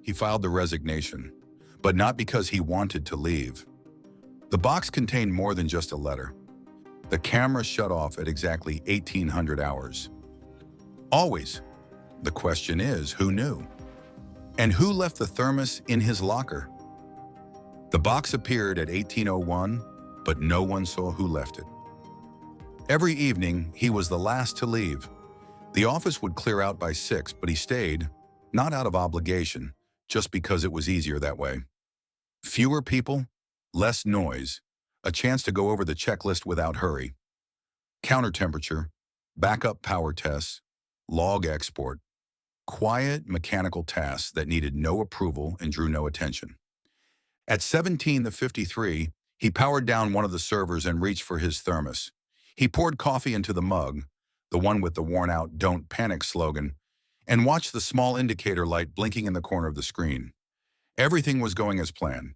he filed the resignation, but not because he wanted to leave. The box contained more than just a letter. The camera shut off at exactly 1800 hours. Always. The question is, who knew? And who left the thermos in his locker? The box appeared at 1801, but no one saw who left it. Every evening, he was the last to leave. The office would clear out by 6, but he stayed, not out of obligation, just because it was easier that way. Fewer people, less noise, a chance to go over the checklist without hurry. Counter temperature, backup power tests, log export, quiet mechanical tasks that needed no approval and drew no attention. At 17:53, he powered down one of the servers and reached for his thermos. He poured coffee into the mug, the one with the worn-out "Don't Panic" slogan, and watched the small indicator light blinking in the corner of the screen. Everything was going as planned.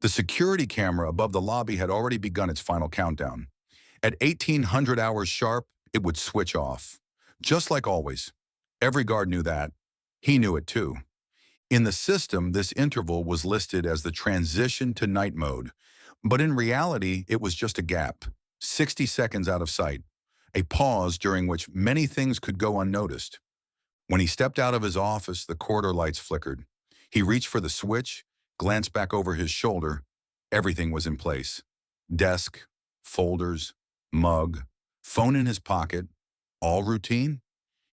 The security camera above the lobby had already begun its final countdown. At 1800 hours sharp, it would switch off. Just like always. Every guard knew that. He knew it too. In the system, this interval was listed as the transition to night mode, but in reality, it was just a gap, 60 seconds out of sight, a pause during which many things could go unnoticed. When he stepped out of his office, the corridor lights flickered. He reached for the switch, glanced back over his shoulder. Everything was in place. Desk, folders, mug, phone in his pocket, all routine?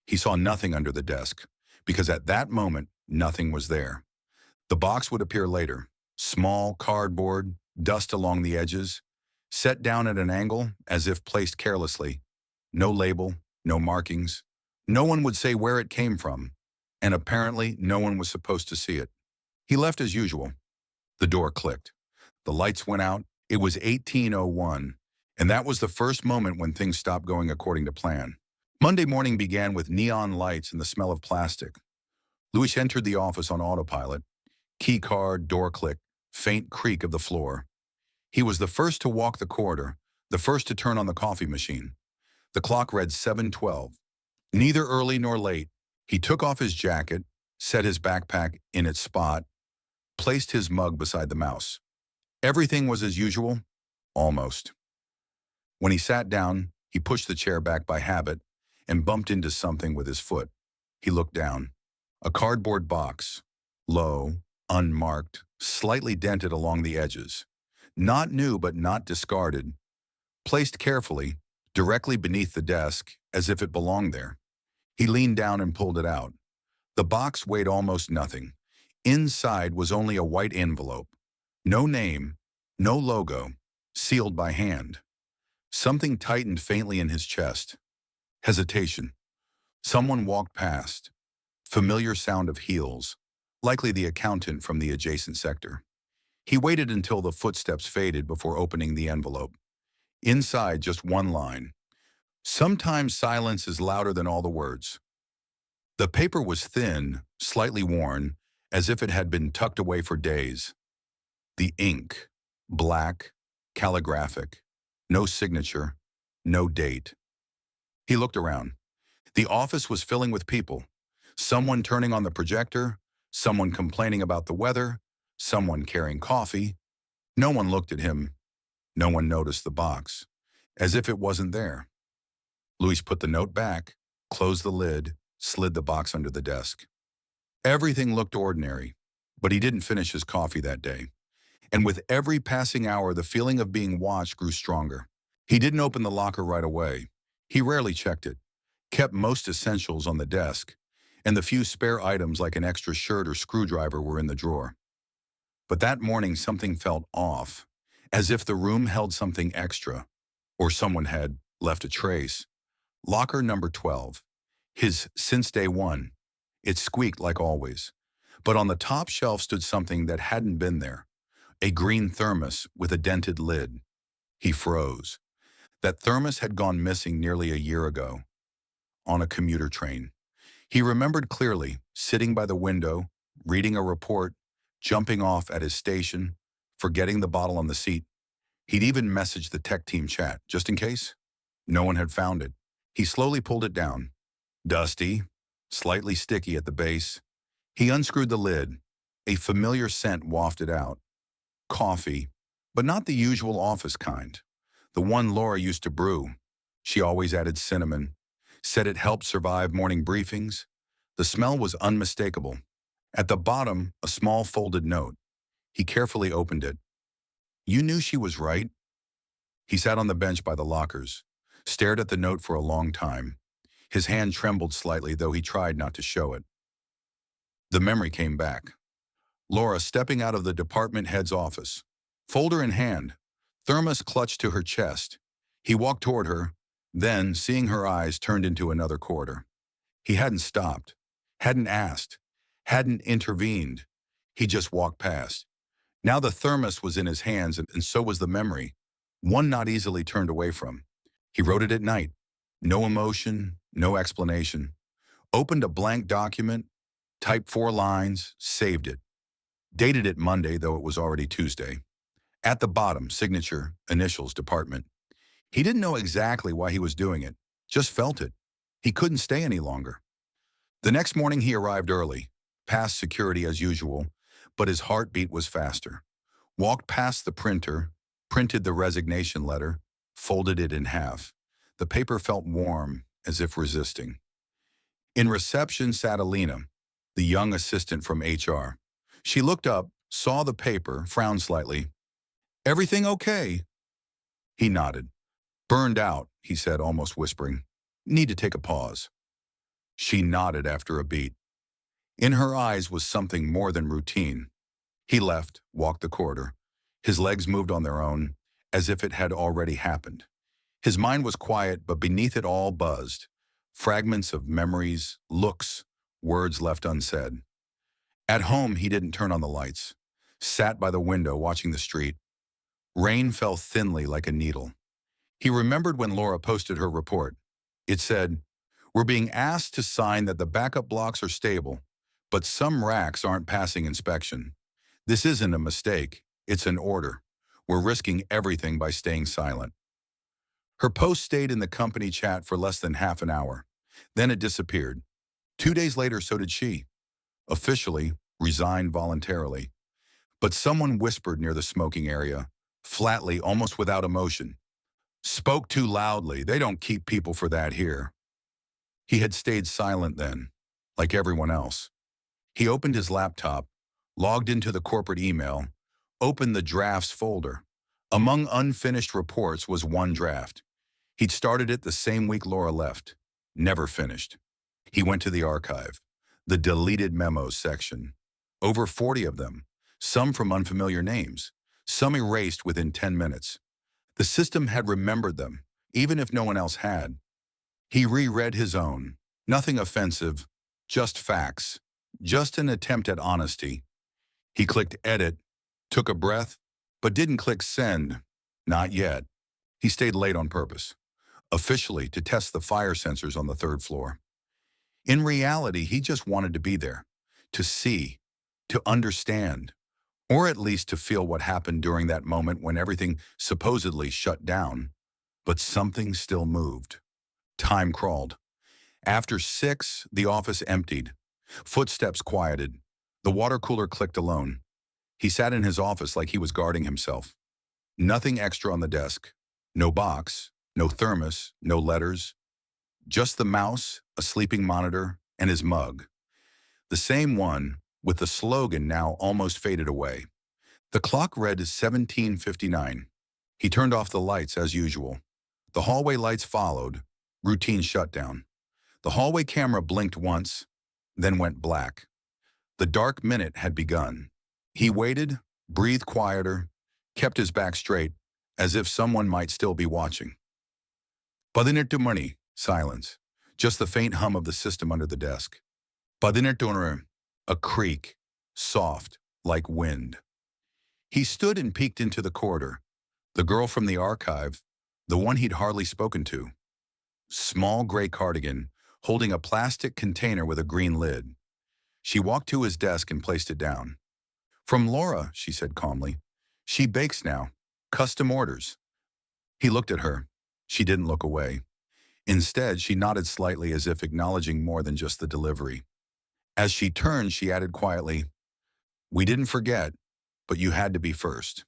He saw nothing under the desk, because at that moment, nothing was there. The box would appear later, small, cardboard, dust along the edges, set down at an angle as if placed carelessly. No label, no markings. No one would say where it came from, and apparently no one was supposed to see it. He left as usual. The door clicked. The lights went out. It was 1801, and that was the first moment when things stopped going according to plan. Monday morning began with neon lights and the smell of plastic. Louis entered the office on autopilot. Key card, door click, faint creak of the floor. He was the first to walk the corridor, the first to turn on the coffee machine. The clock read 7:12. Neither early nor late, he took off his jacket, set his backpack in its spot, placed his mug beside the mouse. Everything was as usual, almost. When he sat down, he pushed the chair back by habit and bumped into something with his foot. He looked down. A cardboard box, low, unmarked, slightly dented along the edges. Not new but not discarded. Placed carefully, directly beneath the desk, as if it belonged there. He leaned down and pulled it out. The box weighed almost nothing. Inside was only a white envelope. No name, no logo, sealed by hand. Something tightened faintly in his chest. Hesitation. Someone walked past. Familiar sound of heels, likely the accountant from the adjacent sector. He waited until the footsteps faded before opening the envelope. Inside, just one line. Sometimes silence is louder than all the words. The paper was thin, slightly worn, as if it had been tucked away for days. The ink, black, calligraphic, no signature, no date. He looked around. The office was filling with people. Someone turning on the projector, someone complaining about the weather, someone carrying coffee. No one looked at him. No one noticed the box, as if it wasn't there. Louis put the note back, closed the lid, slid the box under the desk. Everything looked ordinary, but he didn't finish his coffee that day. And with every passing hour, the feeling of being watched grew stronger. He didn't open the locker right away. He rarely checked it, kept most essentials on the desk, and the few spare items like an extra shirt or screwdriver were in the drawer. But that morning something felt off, as if the room held something extra, or someone had left a trace. Locker number 12. His since day one. It squeaked like always. But on the top shelf stood something that hadn't been there. A green thermos with a dented lid. He froze. That thermos had gone missing nearly a year ago. On a commuter train. He remembered clearly, sitting by the window, reading a report, jumping off at his station, forgetting the bottle on the seat. He'd even messaged the tech team chat, just in case. No one had found it. He slowly pulled it down. Dusty, slightly sticky at the base. He unscrewed the lid, A familiar scent wafted out. Coffee, but not the usual office kind. The one Laura used to brew. She always added cinnamon, said it helped survive morning briefings. The smell was unmistakable. At the bottom, a small folded note. He carefully opened it. "You knew she was right?" He sat on the bench by the lockers, stared at the note for a long time. His hand trembled slightly, though he tried not to show it. The memory came back. Laura stepping out of the department head's office, folder in hand, thermos clutched to her chest. He walked toward her, then, seeing her eyes, turned into another corridor. He hadn't stopped, hadn't asked, hadn't intervened. He just walked past. Now the thermos was in his hands, and so was the memory, one not easily turned away from. He wrote it at night. No emotion, no explanation. Opened a blank document, typed 4 lines, saved it. Dated it Monday, though it was already Tuesday. At the bottom, signature, initials, department. He didn't know exactly why he was doing it, just felt it. He couldn't stay any longer. The next morning he arrived early, past security as usual, but his heartbeat was faster. Walked past the printer, printed the resignation letter, folded it in half. The paper felt warm, as if resisting. In reception sat Alina, the young assistant from HR. She looked up, saw the paper, frowned slightly. "Everything okay?" He nodded. "Burned out," he said, almost whispering. "Need to take a pause." She nodded after a beat. In her eyes was something more than routine. He left, walked the corridor. His legs moved on their own, as if it had already happened. His mind was quiet, but beneath it all buzzed. Fragments of memories, looks, words left unsaid. At home, he didn't turn on the lights. Sat by the window watching the street. Rain fell thinly like a needle. He remembered when Laura posted her report. It said, "We're being asked to sign that the backup blocks are stable, but some racks aren't passing inspection. This isn't a mistake, it's an order. We're risking everything by staying silent." Her post stayed in the company chat for less than half an hour. Then it disappeared. 2 days later, so did she. Officially, resigned voluntarily. But someone whispered near the smoking area, flatly, almost without emotion. "Spoke too loudly. They don't keep people for that here." He had stayed silent then, like everyone else. He opened his laptop, logged into the corporate email, opened the drafts folder. Among unfinished reports was one draft. He'd started it the same week Laura left. Never finished. He went to the archive, the deleted memos section. Over 40 of them, some from unfamiliar names, some erased within 10 minutes. The system had remembered them, even if no one else had. He reread his own. Nothing offensive, just facts, just an attempt at honesty. He clicked edit, took a breath, but didn't click send. Not yet. He stayed late on purpose, officially to test the fire sensors on the 3rd floor. In reality, he just wanted to be there, to see, to understand, or at least to feel what happened during that moment when everything supposedly shut down. But something still moved. Time crawled. After 6, the office emptied. Footsteps quieted. The water cooler clicked alone. He sat in his office like he was guarding himself. Nothing extra on the desk. No box, no thermos, no letters. Just the mouse, a sleeping monitor, and his mug. The same one, with the slogan now almost faded away. The clock read 17:59. He turned off the lights as usual. The hallway lights followed. Routine shutdown. The hallway camera blinked once, then went black. The dark minute had begun. He waited, breathed quieter, kept his back straight, as if someone might still be watching. "Padinertumani," silence. Just the faint hum of the system under the desk. "Padinertumani," a creak, soft, like wind. He stood and peeked into the corridor. The girl from the archive, the one he'd hardly spoken to. Small gray cardigan, holding a plastic container with a green lid. She walked to his desk and placed it down. "From Laura," she said calmly. "She bakes now. Custom orders." He looked at her. She didn't look away. Instead, she nodded slightly as if acknowledging more than just the delivery. As she turned, she added quietly, We didn't forget, but you had to be first.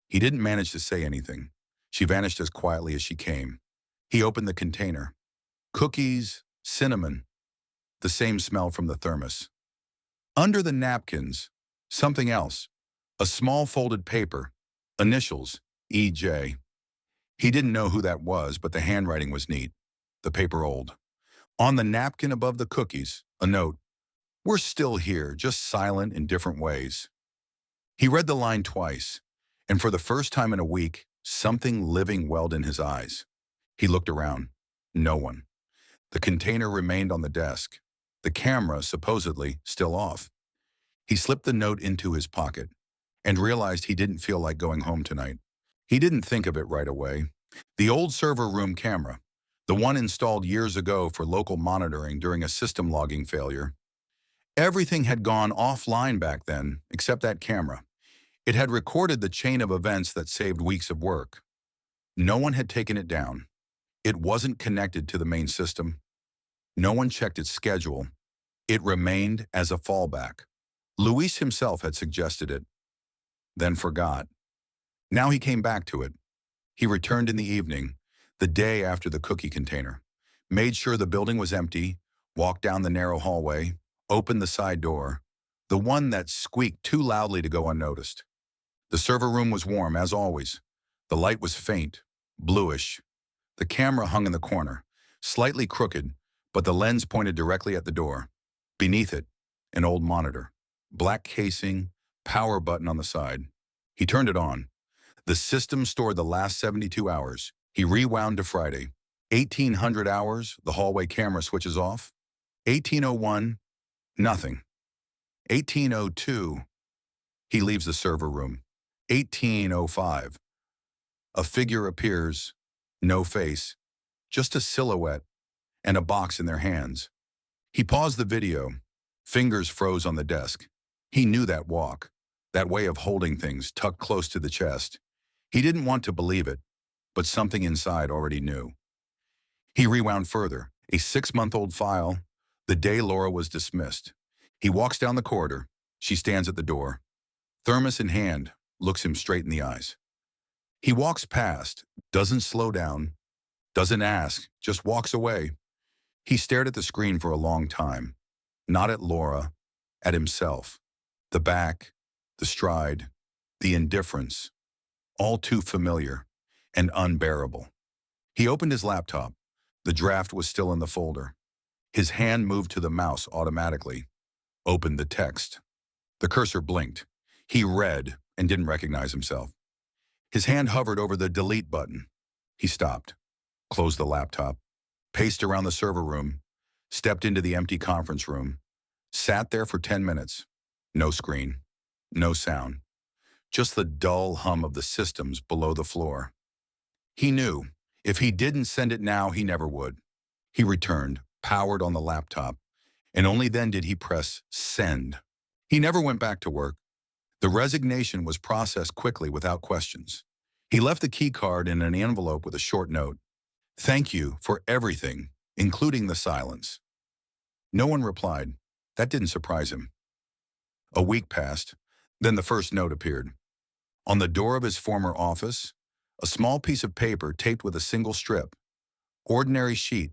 He didn't manage to say anything. She vanished as quietly as she came. He opened the container. Cookies, cinnamon, the same smell from the thermos. Under the napkins, something else. A small folded paper, initials, E.J. He didn't know who that was, but the handwriting was neat. The paper old. On the napkin above the cookies, a note. We're still here, just silent in different ways. He read the line twice, and for the first time in a week, something living welled in his eyes. He looked around. No one. The container remained on the desk. The camera, supposedly, still off. He slipped the note into his pocket and realized he didn't feel like going home tonight. He didn't think of it right away. The old server room camera, the one installed years ago for local monitoring during a system logging failure. Everything had gone offline back then, except that camera. It had recorded the chain of events that saved weeks of work. No one had taken it down. It wasn't connected to the main system. No one checked its schedule. It remained as a fallback. Luis himself had suggested it, then forgot. Now he came back to it. He returned in the evening, the day after the cookie container, made sure the building was empty, walked down the narrow hallway, opened the side door, the one that squeaked too loudly to go unnoticed. The server room was warm, as always. The light was faint, bluish. The camera hung in the corner, slightly crooked, but the lens pointed directly at the door. Beneath it, an old monitor. Black casing, power button on the side. He turned it on. The system stored the last 72 hours. He rewound to Friday. 1800 hours, the hallway camera switches off. 1801, nothing. 1802, he leaves the server room. 1805, a figure appears, no face, just a silhouette and a box in their hands. He paused the video. Fingers froze on the desk. He knew that walk, that way of holding things tucked close to the chest. He didn't want to believe it, but something inside already knew. He rewound further, a 6-month-old file, the day Laura was dismissed. He walks down the corridor. She stands at the door. Thermos in hand, looks him straight in the eyes. He walks past, doesn't slow down, doesn't ask, just walks away. He stared at the screen for a long time, not at Laura, at himself. The back, the stride, the indifference, all too familiar and unbearable. He opened his laptop. The draft was still in the folder. His hand moved to the mouse automatically, opened the text. The cursor blinked. He read and didn't recognize himself. His hand hovered over the delete button. He stopped, closed the laptop, paced around the server room, stepped into the empty conference room, sat there for 10 minutes. No screen, no sound, just the dull hum of the systems below the floor. He knew if he didn't send it now, he never would. He returned, powered on the laptop, and only then did he press send. He never went back to work. The resignation was processed quickly without questions. He left the key card in an envelope with a short note. Thank you for everything, including the silence. No one replied. That didn't surprise him. A week passed. Then the first note appeared. On the door of his former office, a small piece of paper taped with a single strip. Ordinary sheet,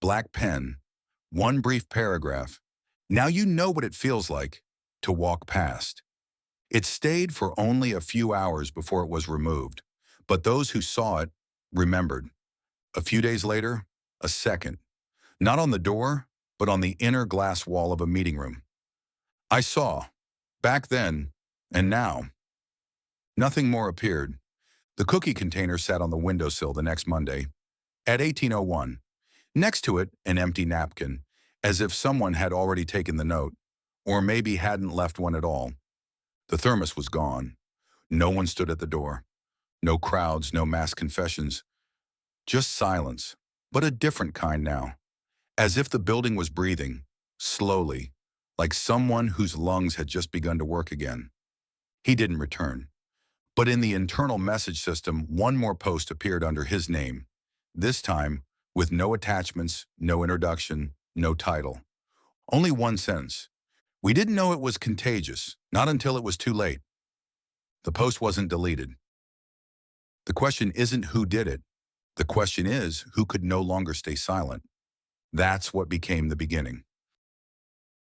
black pen, one brief paragraph. Now you know what it feels like to walk past. It stayed for only a few hours before it was removed, but those who saw it remembered. A few days later, a second. Not on the door, but on the inner glass wall of a meeting room. I saw, back then and now. Nothing more appeared. The cookie container sat on the windowsill the next Monday, at 1801. Next to it, an empty napkin, as if someone had already taken the note, or maybe hadn't left one at all. The thermos was gone. No one stood at the door. No crowds, no mass confessions. Just silence, but a different kind now. As if the building was breathing, slowly, like someone whose lungs had just begun to work again. He didn't return. But in the internal message system, one more post appeared under his name, this time with no attachments, no introduction, no title. Only one sentence. We didn't know it was contagious, not until it was too late. The post wasn't deleted. The question isn't who did it. The question is who could no longer stay silent. That's what became the beginning.